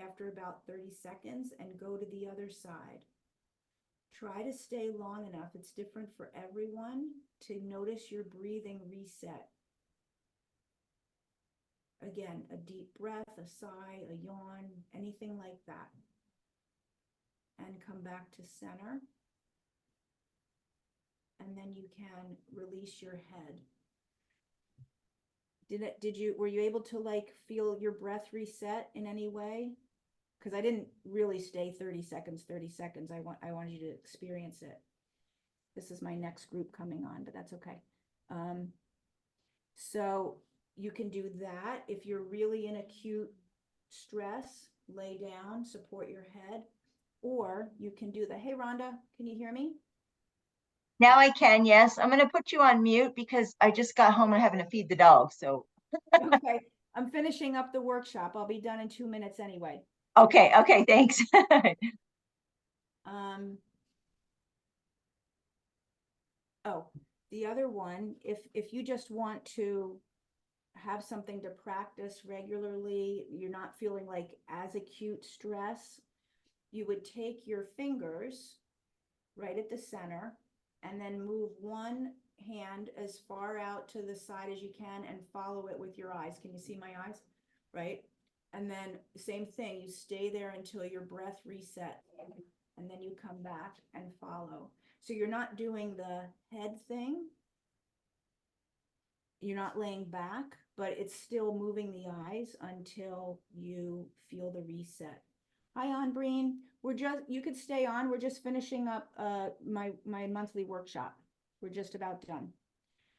after about 30 seconds and go to the other side. Try to stay long enough. It's different for everyone to notice your breathing reset. Again, a deep breath, a sigh, a yawn, anything like that. And come back to center. And then you can release your head. Were you able to like feel your breath reset in any way? Because I didn't really stay 30 seconds. I wanted you to experience it. This is my next group coming on, but that's okay. So you can do that. If you're really in acute stress, lay down, support your head, or you can do hey, Rhonda, can you hear me? Now I can, yes. I'm going to put you on mute because I just got home and having to feed the dog. So, okay, I'm finishing up the workshop. I'll be done in 2 minutes anyway. Okay, thanks. Oh, the other one, if you just want to have something to practice regularly, you're not feeling like as acute stress, you would take your fingers right at the center and then move one hand as far out to the side as you can and follow it with your eyes. Can you see my eyes? Right? And then same thing, you stay there until your breath resets, and then you come back and follow. So you're not doing the head thing. You're not laying back, but it's still moving the eyes until you feel the reset. Hi, Breen. You could stay on. We're just finishing up my monthly workshop. We're just about done.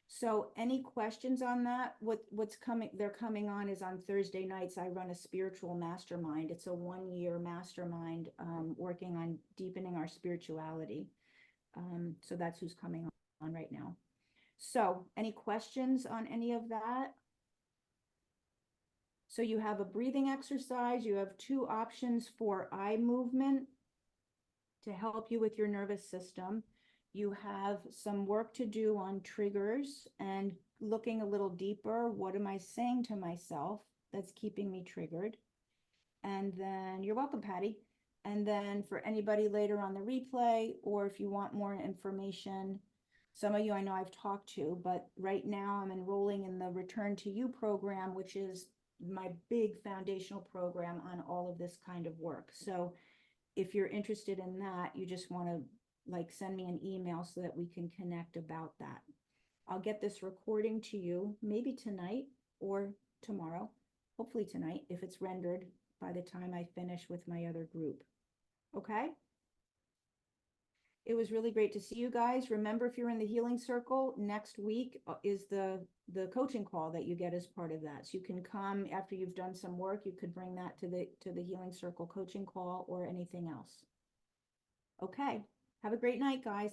So any questions on that? What's coming, they're coming on is on Thursday nights. I run a spiritual mastermind. It's a 1-year mastermind working on deepening our spirituality. So that's who's coming on right now. So any questions on any of that? So you have a breathing exercise. You have 2 options for eye movement to help you with your nervous system. You have some work to do on triggers and looking a little deeper. What am I saying to myself that's keeping me triggered? And then you're welcome, Patty. And then for anybody later on the replay, or if you want more information, some of you I know I've talked to, but right now I'm enrolling in the Return to You program, which is my big foundational program on all of this kind of work. So if you're interested in that, you just want to like send me an email so that we can connect about that. I'll get this recording to you maybe tonight or tomorrow, hopefully tonight, if it's rendered by the time I finish with my other group. Okay? It was really great to see you guys. Remember, if you're in the healing circle, next week is the coaching call that you get as part of that. So you can come after you've done some work. You could bring that to the healing circle coaching call or anything else. Okay. Have a great night, guys.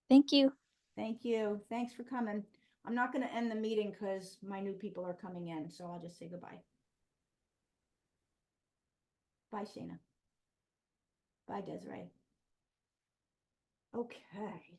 Thank you. Thank you. Thanks for coming. I'm not going to end the meeting because my new people are coming in, so I'll just say goodbye. Bye, Shayna. Bye, Desiree. Okay.